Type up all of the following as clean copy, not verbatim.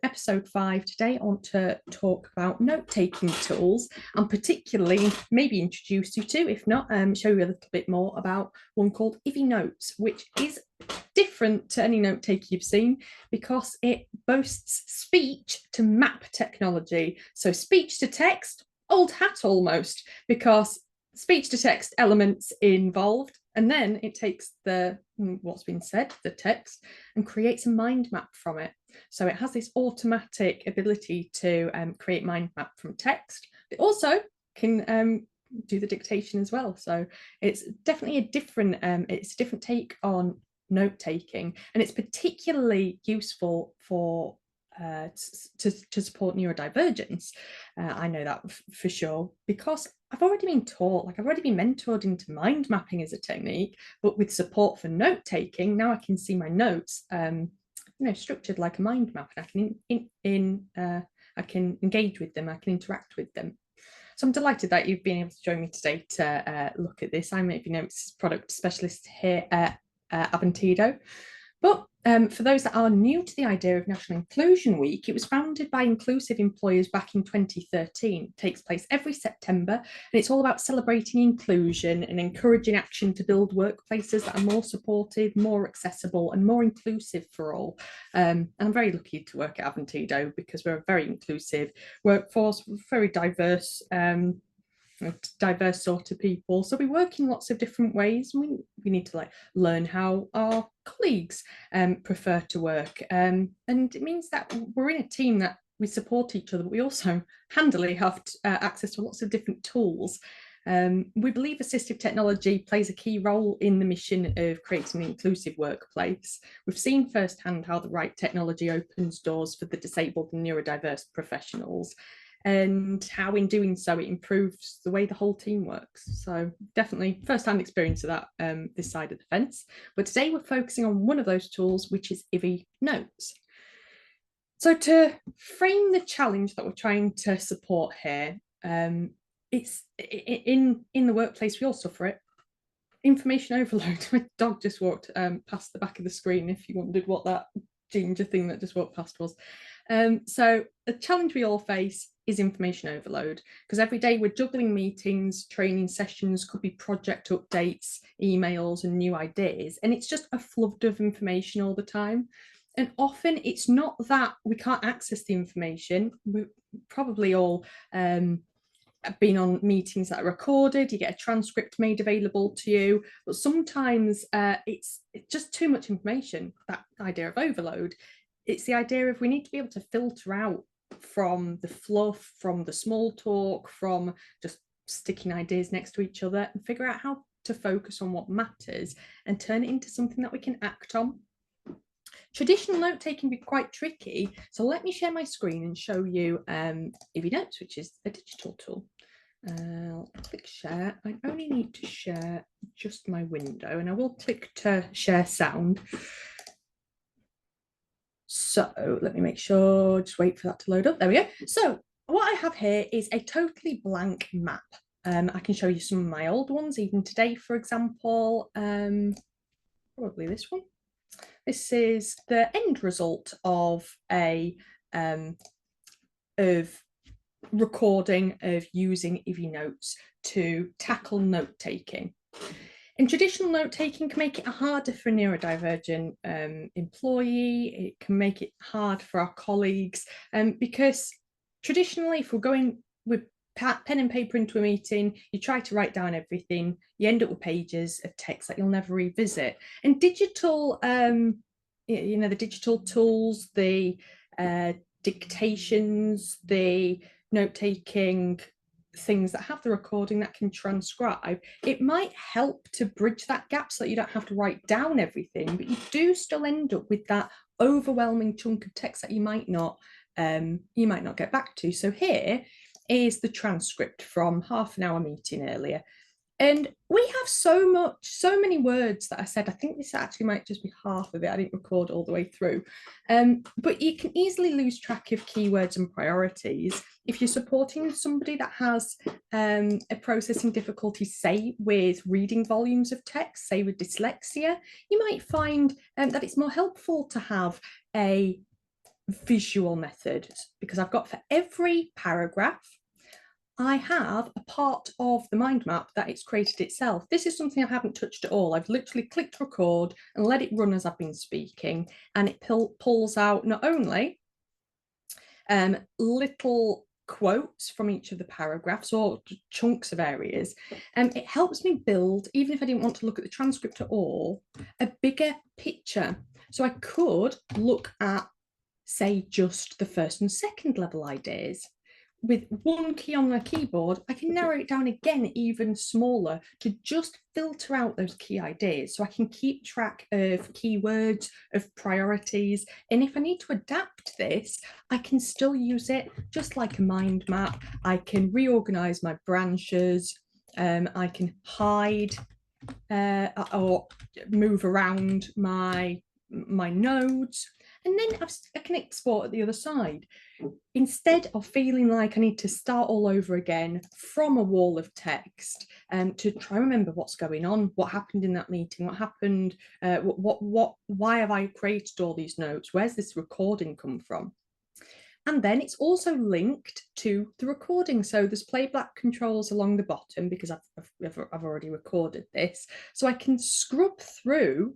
Episode 5. Today, I want to talk about note-taking tools and particularly maybe introduce you to, if not, show you a little bit more about one called Avenotes, which is different to any note-taker you've seen because it boasts speech to map technology. So speech to text, old hat almost, because speech to text elements involved, and then it takes what's been said, the text, and creates a mind map from it. So it has this automatic ability to create mind map from text. It also can do the dictation as well. So it's definitely it's a different take on note taking, and it's particularly useful for to support neurodivergence. I know that for sure because I've already been taught, I've already been mentored into mind mapping as a technique, but with support for note taking, now I can see my notes, structured like a mind map, and I can engage with them, I can interact with them. So I'm delighted that you've been able to join me today to look at this. I'm Avenotes product specialist here at Aventido. But for those that are new to the idea of National Inclusion Week, it was founded by inclusive employers back in 2013. It takes place every September, and it's all about celebrating inclusion and encouraging action to build workplaces that are more supportive, more accessible, and more inclusive for all. And I'm very lucky to work at Aventido because we're a very inclusive workforce, very diverse sort of people, so we work in lots of different ways. We need to learn how our colleagues prefer to work, and it means that we're in a team that we support each other, but we also handily have access to lots of different tools. We believe assistive technology plays a key role in the mission of creating an inclusive workplace. We've seen firsthand how the right technology opens doors for the disabled and neurodiverse professionals, and how in doing so it improves the way the whole team works. So definitely first-hand experience of that this side of the fence. But today we're focusing on one of those tools, which is Avenotes. So to frame the challenge that we're trying to support here, it's in the workplace, we all suffer it. Information overload. My dog just walked past the back of the screen, if you wondered what that ginger thing that just walked past was. So the challenge we all face is information overload, because every day we're juggling meetings, training sessions, could be project updates, emails, and new ideas, and it's just a flood of information all the time. And often it's not that we can't access the information. We're probably all been on meetings that are recorded, you get a transcript made available to you, but sometimes it's just too much information, that idea of overload. It's the idea of we need to be able to filter out from the fluff, from the small talk, from just sticking ideas next to each other, and figure out how to focus on what matters and turn it into something that we can act on. Traditional note-taking can be quite tricky, so let me share my screen and show you Avenotes, which is a digital tool. I'll click share. I only need to share just my window, and I will click to share sound. So let me make sure, just wait for that to load up. There we go. So what I have here is a totally blank map. I can show you some of my old ones, even today, for example, probably this one. This is the end result of recording of using Avenotes to tackle note-taking. And traditional note-taking can make it harder for a neurodivergent employee. It can make it hard for our colleagues, because traditionally, if we're going with pen and paper into a meeting, you try to write down everything, you end up with pages of text that you'll never revisit. And digital, the digital tools, the dictations, the note-taking things that have the recording that can transcribe, it might help to bridge that gap so that you don't have to write down everything, but you do still end up with that overwhelming chunk of text that you might not get back to. So here is the transcript from half an hour meeting earlier. And we have so many words that I said. I think this actually might just be half of it. I didn't record all the way through. But you can easily lose track of keywords and priorities. If you're supporting somebody that has a processing difficulty, say with reading volumes of text, say with dyslexia, you might find that it's more helpful to have a visual method, because I've got for every paragraph, I have a part of the mind map that it's created itself. This is something I haven't touched at all. I've literally clicked record and let it run as I've been speaking, and it pulls out not only little quotes from each of the paragraphs or chunks of areas, it helps me build, even if I didn't want to look at the transcript at all, a bigger picture. So I could look at, say, just the first and second level ideas. With one key on my keyboard, I can narrow it down again even smaller to just filter out those key ideas, so I can keep track of keywords, of priorities. And if I need to adapt this, I can still use it just like a mind map. I can reorganize my branches. I can hide or move around my nodes, and then I can export at the other side, instead of feeling like I need to start all over again from a wall of text to try and remember what's going on, what happened in that meeting, what happened, why have I created all these notes, where's this recording come from. And then it's also linked to the recording. So there's playback controls along the bottom because I've already recorded this. So I can scrub through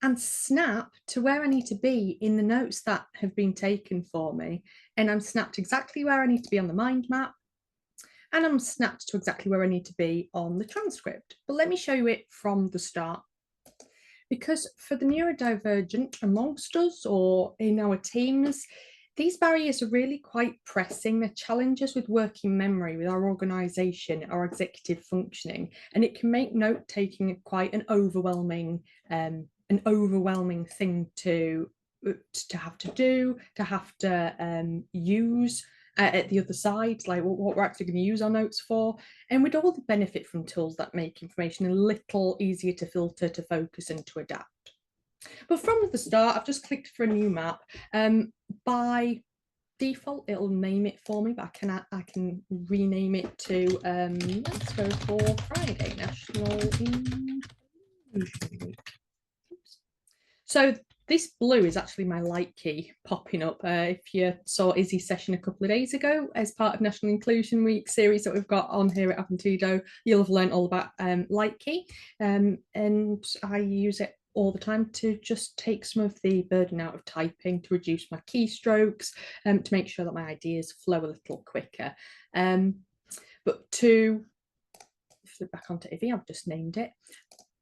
and snap to where I need to be in the notes that have been taken for me. And I'm snapped exactly where I need to be on the mind map. And I'm snapped to exactly where I need to be on the transcript. But let me show you it from the start. Because for the neurodivergent amongst us or in our teams, these barriers are really quite pressing. They're challenges with working memory, with our organisation, our executive functioning, and it can make note taking quite an overwhelming thing to have to do, to have to use at the other side, like what we're actually going to use our notes for. And with all the benefit from tools that make information a little easier to filter, to focus and to adapt. But from the start, I've just clicked for a new map. By default, it'll name it for me, but I can rename it to, let's go for Friday, National Inclusion Week. So this blue is actually my light key popping up. If you saw Izzy's session a couple of days ago as part of National Inclusion Week series that we've got on here at Aventido, you'll have learned all about light key, and I use it all the time to just take some of the burden out of typing, to reduce my keystrokes, to make sure that my ideas flow a little quicker. But to flip back onto Ivy, I've just named it.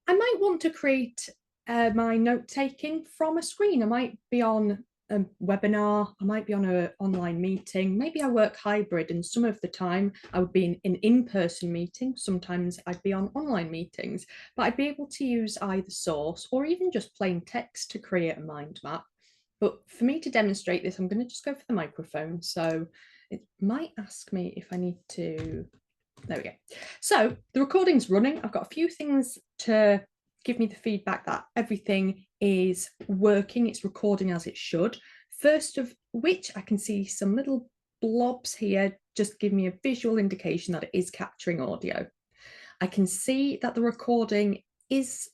I might want to create my note taking from a screen. I might be on a webinar, I might be on an online meeting, maybe I work hybrid, and some of the time I would be in an in-person meeting, sometimes I'd be on online meetings, but I'd be able to use either source or even just plain text to create a mind map. But for me to demonstrate this, I'm going to just go for the microphone. So it might ask me if I need to, there we go. So the recording's running. I've got a few things to give me the feedback that everything is working, it's recording as it should. First of which, I can see some little blobs here just give me a visual indication that it is capturing audio. I can see that the recording has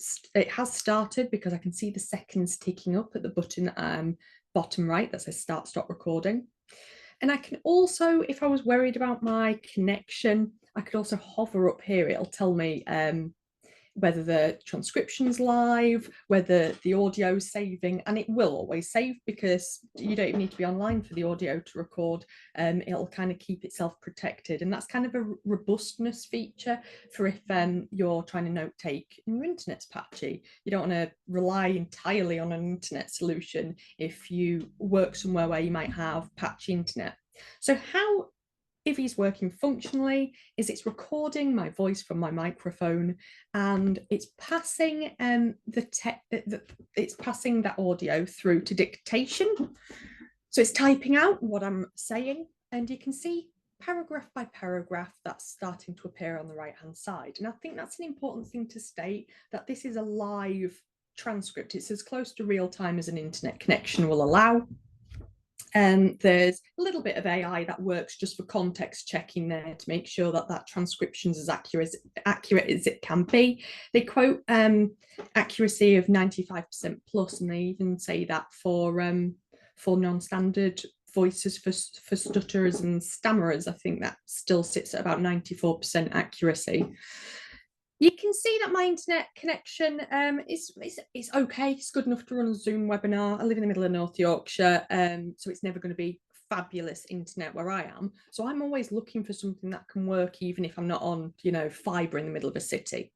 started because I can see the seconds ticking up at the bottom right that says start stop recording. And I can also, if I was worried about my connection, I could also hover up here. It'll tell me whether the transcription's live, whether the audio's saving, and it will always save because you don't even need to be online for the audio to record. It'll kind of keep itself protected, and that's kind of a robustness feature for if you're trying to note take and your internet's patchy. You don't want to rely entirely on an internet solution if you work somewhere where you might have patchy internet. So how Ivy's working functionally is it's recording my voice from my microphone, and it's passing it's passing that audio through to dictation. So it's typing out what I'm saying, and you can see paragraph by paragraph that's starting to appear on the right hand side. And I think that's an important thing to state, that this is a live transcript. It's as close to real time as an internet connection will allow. There's a little bit of AI that works just for context checking there to make sure that that transcription is as accurate as it can be. They quote accuracy of 95% plus, and they even say that for for non-standard voices for stutterers and stammerers. I think that still sits at about 94% accuracy. You can see that my internet connection is okay. It's good enough to run a Zoom webinar. I live in the middle of North Yorkshire, so it's never going to be fabulous internet where I am. So I'm always looking for something that can work, even if I'm not on, fibre in the middle of a city.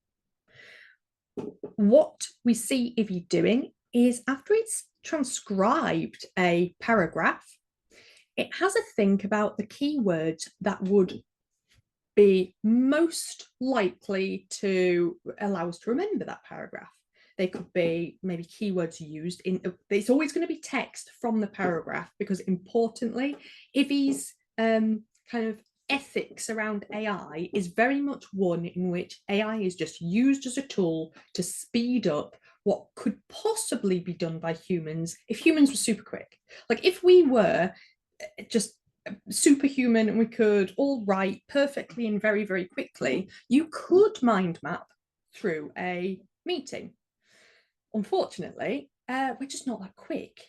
What we see Ivy doing is, after it's transcribed a paragraph, it has a think about the keywords that would be most likely to allow us to remember that paragraph. They could be maybe keywords used in, it's always going to be text from the paragraph, because importantly, Ivy's kind of ethics around AI is very much one in which AI is just used as a tool to speed up what could possibly be done by humans if humans were super quick. Like if we were just superhuman and we could all write perfectly and very, very quickly, you could mind map through a meeting. Unfortunately, we're just not that quick.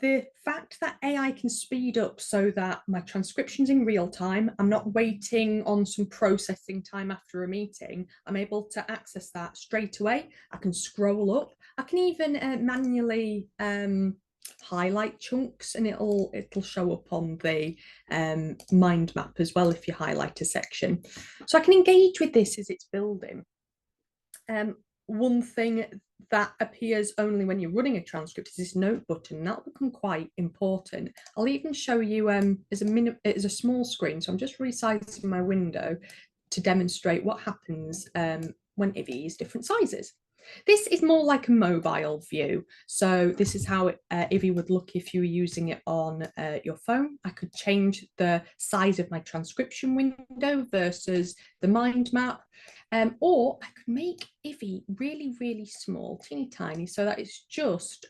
The fact that AI can speed up so that my transcription's in real time, I'm not waiting on some processing time after a meeting, I'm able to access that straight away. I can scroll up. I can even manually highlight chunks, and it'll show up on the mind map as well if you highlight a section. So I can engage with this as it's building. One thing that appears only when you're running a transcript is this note button. That'll become quite important. I'll even show you as a small screen, so I'm just resizing my window to demonstrate what happens when Ivy is different sizes. This is more like a mobile view. So this is how Ivy would look if you were using it on your phone. I could change the size of my transcription window versus the mind map. Or I could make Ivy really, really small, teeny tiny, so that it's just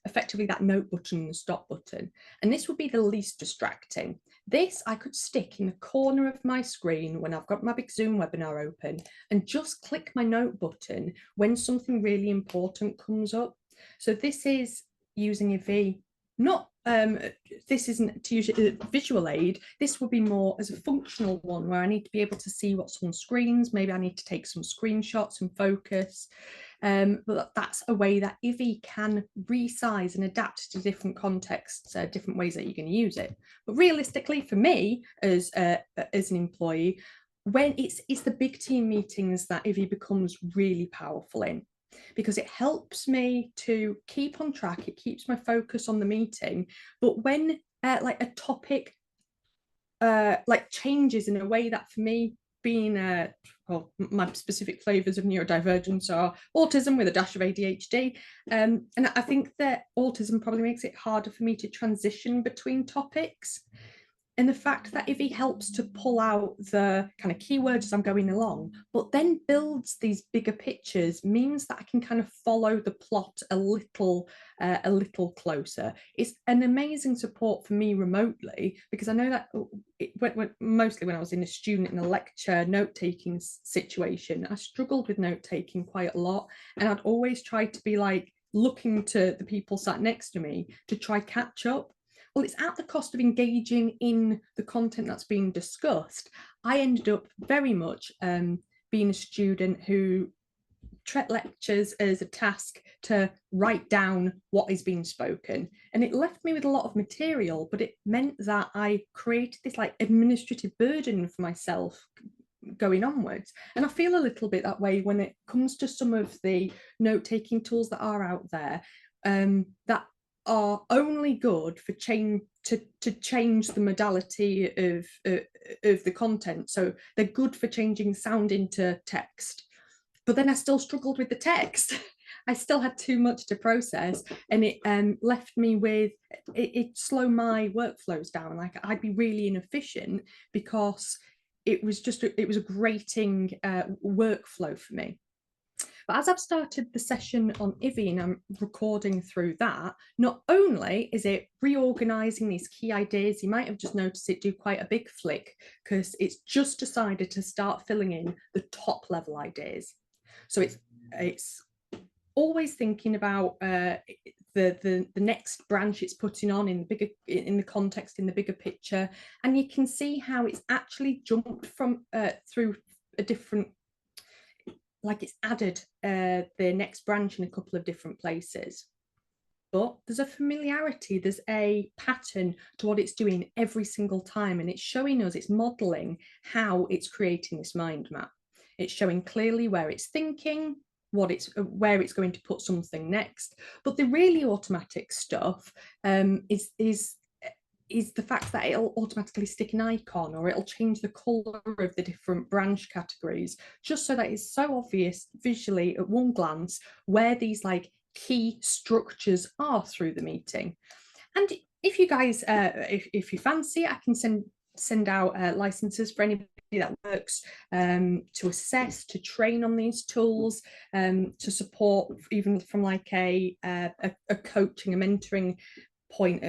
effectively that note button and the stop button. And this would be the least distracting. This I could stick in the corner of my screen when I've got my big Zoom webinar open and just click my note button when something really important comes up. So this is using Ivy, not this isn't to use a visual aid. This would be more as a functional one where I need to be able to see what's on screens. Maybe I need to take some screenshots and focus. But that's a way that Ivy can resize and adapt to different contexts, different ways that you can use it. But realistically, for me as an employee, when it's the big team meetings that Ivy becomes really powerful in, because it helps me to keep on track. It keeps my focus on the meeting. But when like a topic like changes in a way that, for me, being well, my specific flavors of neurodivergence are autism with a dash of ADHD, and I think that autism probably makes it harder for me to transition between topics. And the fact that Ivy helps to pull out the kind of keywords as I'm going along, but then builds these bigger pictures, means that I can kind of follow the plot a little closer. It's an amazing support for me remotely, because I know that mostly when I was in a student in a lecture note-taking situation, I struggled with note-taking quite a lot, and I'd always try to be like looking to the people sat next to me to try catch up. Well, it's at the cost of engaging in the content that's being discussed. I ended up very much being a student who treat lectures as a task to write down what is being spoken. And it left me with a lot of material, but it meant that I created this like administrative burden for myself going onwards. And I feel a little bit that way when it comes to some of the note-taking tools that are out there, that are only good for change to change the modality of the content. So they're good for changing sound into text, but then I still struggled with the text. I still had too much to process, and it left me with it slowed my workflows down. Like I'd be really inefficient because it was a grating workflow for me. But as I've started the session on Ivy and I'm recording through that, not only is it reorganizing these key ideas, you might have just noticed it do quite a big flick because it's just decided to start filling in the top level ideas. So it's always thinking about the next branch it's putting on in the bigger, in the context, in the bigger picture, and you can see how it's actually jumped from through a different, like it's added the next branch in a couple of different places. But there's a familiarity, there's a pattern to what it's doing every single time, and it's showing us, it's modeling how it's creating this mind map. It's showing clearly where it's thinking, what it's, where it's going to put something next. But the really automatic stuff is the fact that it'll automatically stick an icon, or it'll change the color of the different branch categories, just so that it's so obvious visually at one glance where these like key structures are through the meeting. And if you guys, if you fancy, I can send out licenses for anybody that works to assess, to train on these tools, to support, even from like a coaching, a mentoring point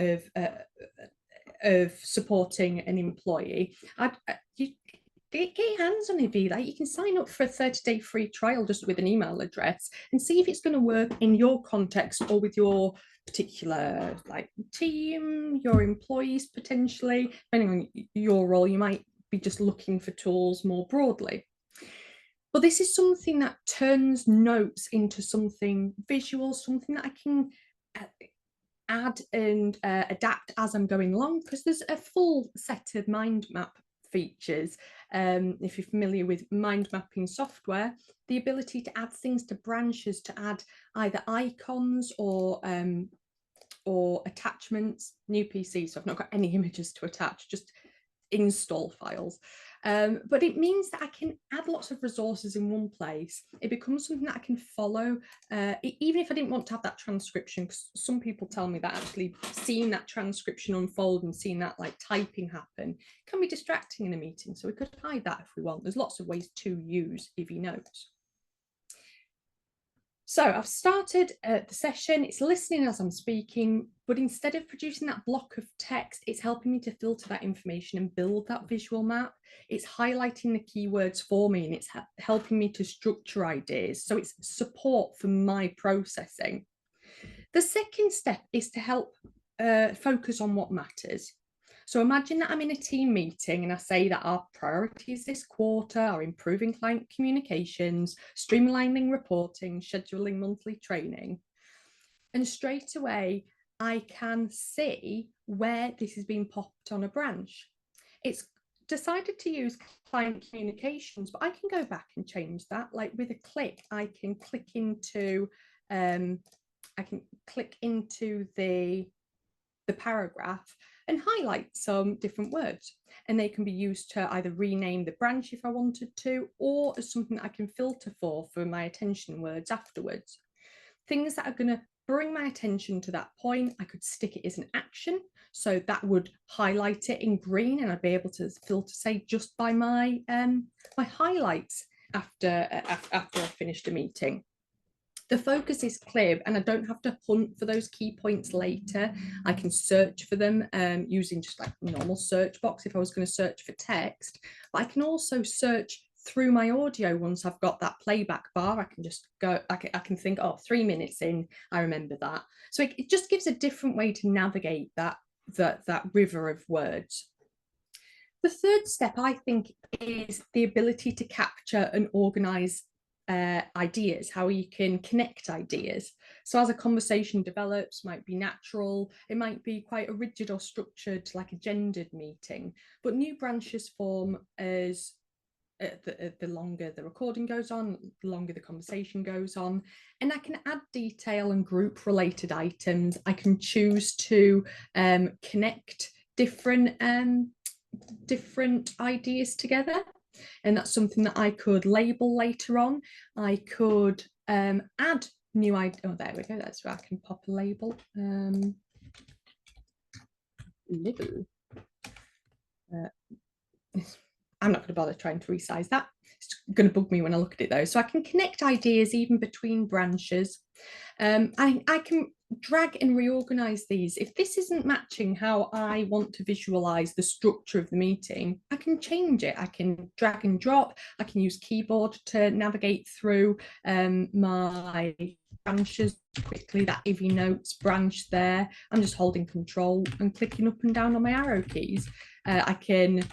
of supporting an employee. Get your hands on it, like you can sign up for a 30-day free trial just with an email address and see if it's going to work in your context or with your particular like team, your employees potentially, depending on your role. You might be just looking for tools more broadly. But this is something that turns notes into something visual, something that I can add and adapt as I'm going along, because there's a full set of mind map features. If you're familiar with mind mapping software, the ability to add things to branches, to add either icons or attachments. New PC, so I've not got any images to attach, just install files. But it means that I can add lots of resources in one place. It becomes something that I can follow, even if I didn't want to have that transcription, because some people tell me that actually seeing that transcription unfold and seeing that like typing happen can be distracting in a meeting. So we could hide that if we want. There's lots of ways to use Evernote. So I've started the session, it's listening as I'm speaking, but instead of producing that block of text, it's helping me to filter that information and build that visual map. It's highlighting the keywords for me, and it's helping me to structure ideas. So it's support for my processing. The second step is to help focus on what matters. So imagine that I'm in a team meeting and I say that our priorities this quarter are improving client communications, streamlining reporting, scheduling monthly training. And straight away, I can see where this is being popped on a branch. It's decided to use client communications, but I can go back and change that. Like with a click, I can click into the paragraph and highlight some different words, and they can be used to either rename the branch if I wanted to, or as something that I can filter for my attention words afterwards. Things that are going to bring my attention to that point, I could stick it as an action, so that would highlight it in green, and I'd be able to filter, say, just by my my highlights after I finished a meeting. The focus is clear, and I don't have to hunt for those key points later. I can search for them using just like a normal search box if I was going to search for text. But I can also search through my audio once I've got that playback bar. I can just go, I can think, oh, 3 minutes in, I remember that. So it just gives a different way to navigate that river of words. The third step, I think, is the ability to capture and organize ideas, how you can connect ideas. So as a conversation develops, might be natural, it might be quite a rigid or structured, like a gendered meeting, but new branches form as the longer the recording goes on, the longer the conversation goes on, and I can add detail and group related items. I can choose to connect different ideas together, and that's something that I could label later on. I could add new ideas. Oh, there we go. That's where I can pop a label. I'm not going to bother trying to resize that. It's going to bug me when I look at it though. So I can connect ideas even between branches. I can drag and reorganize these. If this isn't matching how I want to visualize the structure of the meeting, I can change it. I can drag and drop. I can use keyboard to navigate through my branches quickly, that Ivy Notes branch there. I'm just holding control and clicking up and down on my arrow keys. I can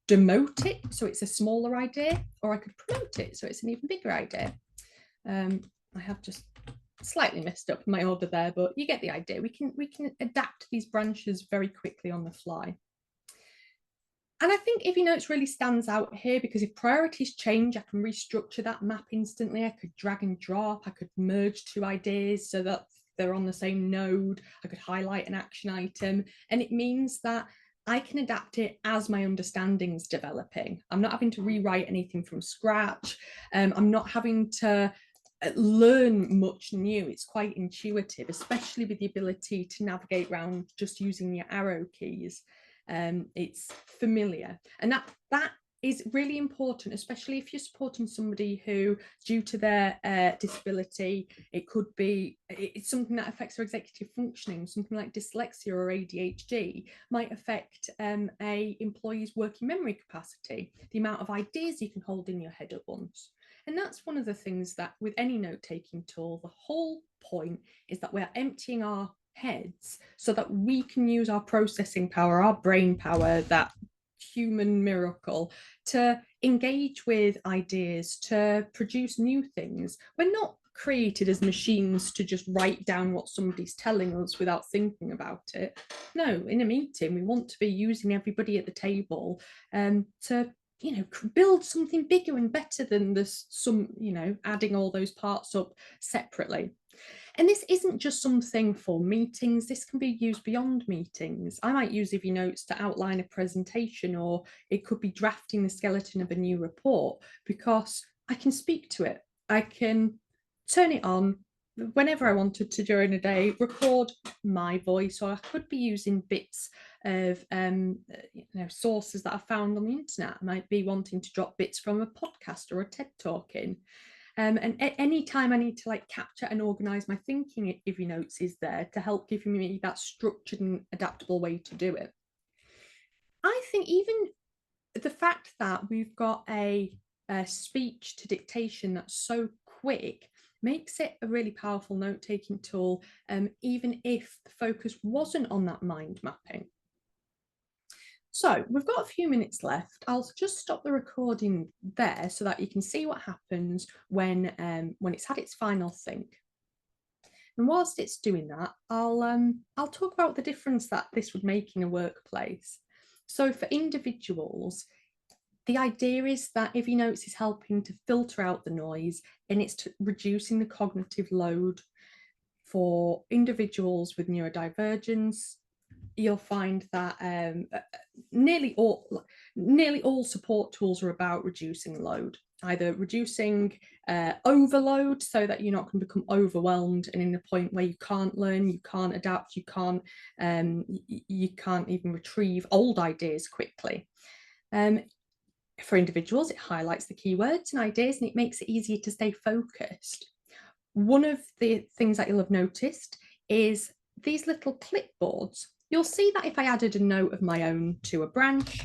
demote it so it's a smaller idea, or I could promote it so it's an even bigger idea. I have just slightly messed up my order there, but you get the idea. We can adapt these branches very quickly on the fly. And I think Ivy Notes really stands out here because if priorities change, I can restructure that map instantly. I could drag and drop, I could merge two ideas so that they're on the same node. I could highlight an action item, and it means that I can adapt it as my understanding's developing. I'm not having to rewrite anything from scratch. I'm not having to learn much new. It's quite intuitive, especially with the ability to navigate around just using your arrow keys. It's familiar, and that is really important, especially if you're supporting somebody who, due to their disability, it's something that affects their executive functioning. Something like dyslexia or ADHD might affect a employee's working memory capacity, the amount of ideas you can hold in your head at once. And that's one of the things that with any note-taking tool, the whole point is that we're emptying our heads so that we can use our processing power, our brain power, that human miracle, to engage with ideas, to produce new things. We're not created as machines to just write down what somebody's telling us without thinking about it. No, in a meeting, we want to be using everybody at the table to build something bigger and better than adding all those parts up separately. And this isn't just something for meetings, this can be used beyond meetings. I might use Ivy Notes to outline a presentation, or it could be drafting the skeleton of a new report, because I can speak to it. I can turn it on whenever I wanted to during a day, record my voice, or I could be using bits of sources that I found on the internet. I might be wanting to drop bits from a podcast or a TED Talk in. And any time I need to capture and organize my thinking, Ivy Notes is there to help give me that structured and adaptable way to do it. I think even the fact that we've got a speech to dictation that's so quick makes it a really powerful note-taking tool, even if the focus wasn't on that mind mapping. So we've got a few minutes left. I'll just stop the recording there so that you can see what happens when it's had its final think. And whilst it's doing that, I'll talk about the difference that this would make in a workplace. So for individuals, the idea is that Ivy Notes is helping to filter out the noise, and it's reducing the cognitive load. For individuals with neurodivergence, you'll find that nearly all support tools are about reducing load, either reducing overload so that you're not going to become overwhelmed and in a point where you can't learn, you can't adapt, you can't even retrieve old ideas quickly. For individuals, it highlights the keywords and ideas, and it makes it easier to stay focused. One of the things that you'll have noticed is these little clipboards. You'll see that if I added a note of my own to a branch,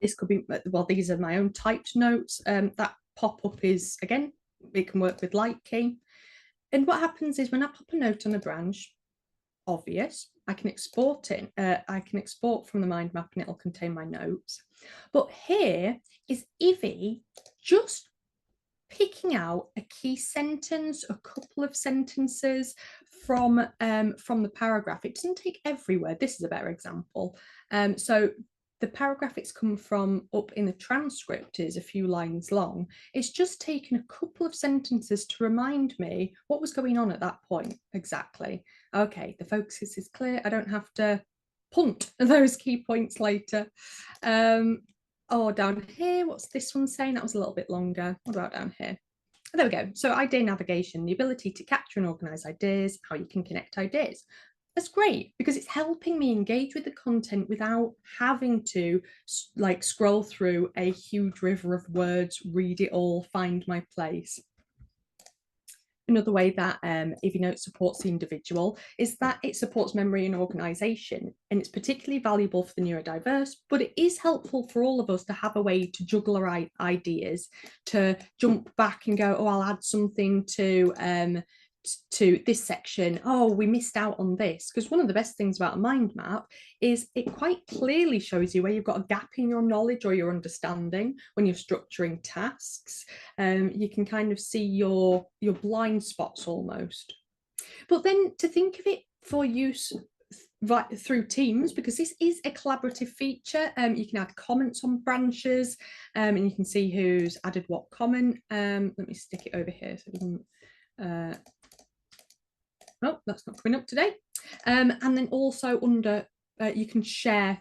this could be, well, these are my own typed notes. That pop-up is, again, it can work with light key. And what happens is when I pop a note on a branch, obvious, I can export it. I can export from the mind map and it'll contain my notes. But here is Ivy just picking out a key sentence, a couple of sentences from the paragraph. It doesn't take everywhere. This is a better example. So the paragraph it's come from up in the transcript is a few lines long. It's just taken a couple of sentences to remind me what was going on at that point exactly. Okay, the focus is clear. I don't have to punt those key points later. Oh, down here, what's this one saying? That was a little bit longer. What about down here? There we go. So idea navigation, the ability to capture and organize ideas, how you can connect ideas. That's great because it's helping me engage with the content without having to scroll through a huge river of words, read it all, find my place. Another way that Avenote supports the individual is that it supports memory and organisation, and it's particularly valuable for the neurodiverse, but it is helpful for all of us to have a way to juggle our ideas, to jump back and go, oh, I'll add something to this section. Oh, we missed out on this. Because one of the best things about a mind map is it quite clearly shows you where you've got a gap in your knowledge or your understanding when you're structuring tasks. You can kind of see your blind spots almost. But then to think of it for use right through Teams, because this is a collaborative feature. You can add comments on branches, and you can see who's added what comment. Let me stick it over here so it doesn't oh, that's not coming up today. And then also under, you can share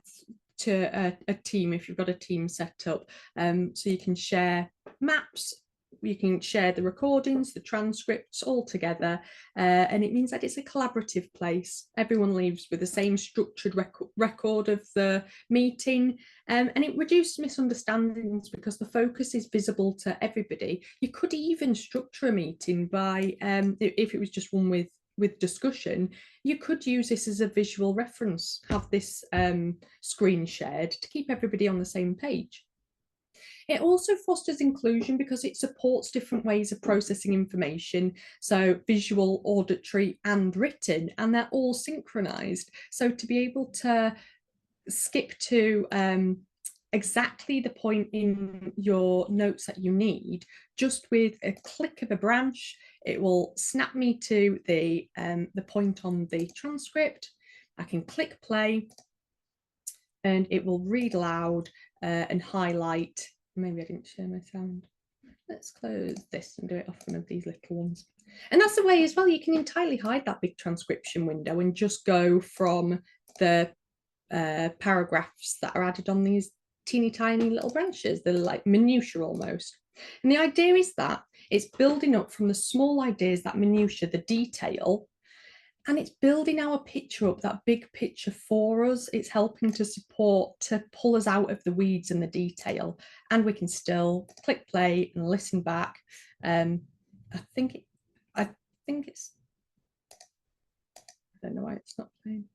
to a team if you've got a team set up. So you can share maps, you can share the recordings, the transcripts all together. And it means that it's a collaborative place. Everyone leaves with the same structured record of the meeting. And it reduces misunderstandings because the focus is visible to everybody. You could even structure a meeting by, if it was just one with discussion, you could use this as a visual reference, have this screen shared to keep everybody on the same page. It also fosters inclusion because it supports different ways of processing information, so visual, auditory and written, and they're all synchronized. So to be able to skip to exactly the point in your notes that you need, just with a click of a branch, it will snap me to the point on the transcript. I can click play and it will read aloud and highlight. Maybe I didn't share my sound. Let's close this and do it off one of these little ones. And that's the way as well, you can entirely hide that big transcription window and just go from the paragraphs that are added on these teeny tiny little branches. They're like minutiae almost. And the idea is that it's building up from the small ideas, that minutiae, the detail, and it's building our picture up, that big picture for us. It's helping to support, to pull us out of the weeds and the detail, and we can still click play and listen back. I think it's, I don't know why it's not playing.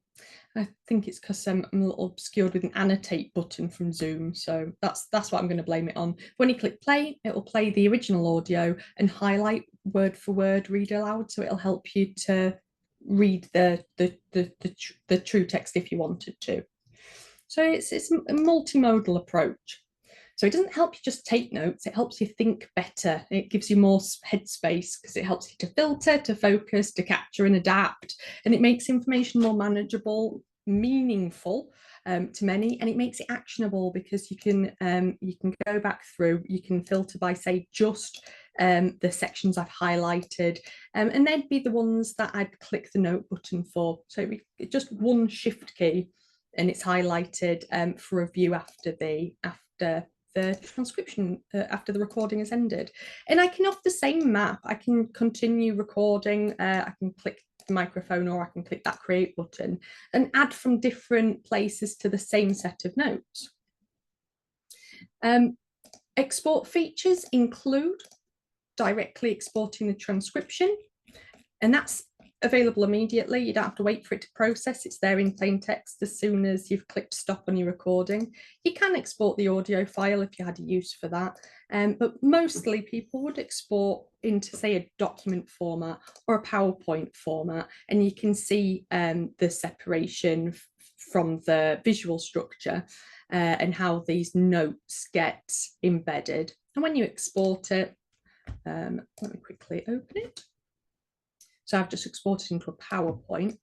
I think it's because I'm a little obscured with an annotate button from Zoom. So that's what I'm going to blame it on. When you click play, it will play the original audio and highlight word for word read aloud. So it'll help you to read the true text if you wanted to. So it's a multimodal approach. So it doesn't help you just take notes, it helps you think better. It gives you more headspace because it helps you to filter, to focus, to capture and adapt. And it makes information more manageable, meaningful to many, and it makes it actionable because you can go back through, you can filter by, say, just the sections I've highlighted, and they'd be the ones that I'd click the note button for. So it'd be just one shift key and it's highlighted for review after the transcription, after the recording has ended. And I can, off the same map, I can continue recording. I can click the microphone or I can click that create button and add from different places to the same set of notes. Export features include directly exporting the transcription, and that's available immediately. You don't have to wait for it to process. It's there in plain text as soon as you've clicked stop on your recording. You can export the audio file if you had a use for that, but mostly people would export into, say, a document format or a PowerPoint format, and you can see the separation from the visual structure and how these notes get embedded. And when you export it, let me quickly open it. So I've just exported into a PowerPoint.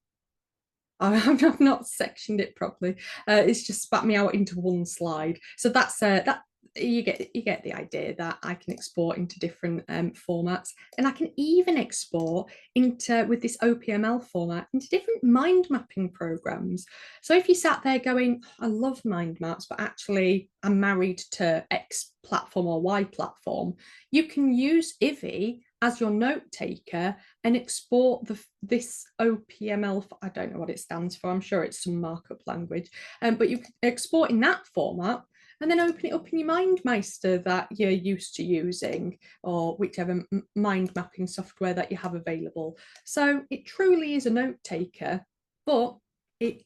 I've not sectioned it properly. It's just spat me out into one slide. So that's that. You get the idea that I can export into different formats, and I can even export into, with this OPML format, into different mind mapping programs. So if you sat there going, I love mind maps, but actually I'm married to X platform or Y platform, you can use Ivy as your note taker and export this OPML. I don't know what it stands for. I'm sure it's some markup language, but you can export in that format and then open it up in your MindMeister that you're used to using, or whichever mind mapping software that you have available. So it truly is a note taker, but it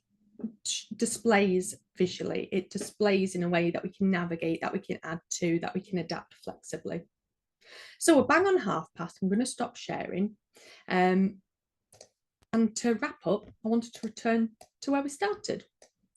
displays visually, it displays in a way that we can navigate, that we can add to, that we can adapt flexibly. So we're bang on past. I'm going to stop sharing. And to wrap up, I wanted to return to where we started.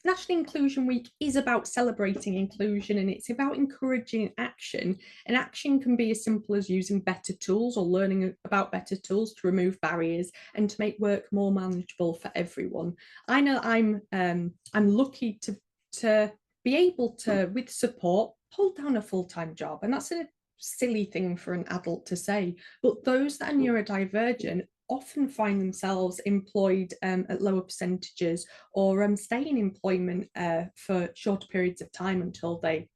National Inclusion Week is about celebrating inclusion, and it's about encouraging action. And action can be as simple as using better tools or learning about better tools to remove barriers and to make work more manageable for everyone. I know I'm lucky to be able to, with support, hold down a full-time job, and that's a silly thing for an adult to say. But those that are neurodivergent often find themselves employed at lower percentages, or stay in employment for shorter periods of time until they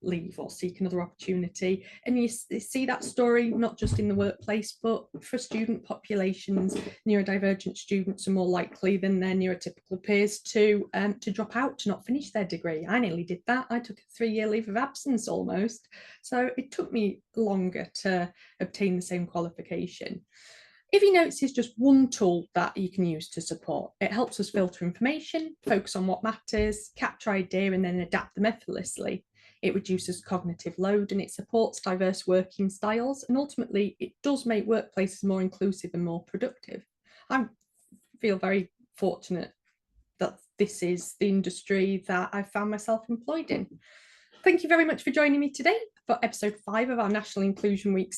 leave or seek another opportunity. And you see that story not just in the workplace, but for student populations. Neurodivergent students are more likely than their neurotypical peers to drop out, to not finish their degree. I nearly did that. I took a 3-year leave of absence almost. So it took me longer to obtain the same qualification. Avenotes is just one tool that you can use to support. It helps us filter information, focus on what matters, capture idea, and then adapt them effortlessly. It reduces cognitive load, and it supports diverse working styles, and ultimately it does make workplaces more inclusive and more productive. I feel very fortunate that this is the industry that I found myself employed in. Thank you very much for joining me today for episode 5 of our National Inclusion Week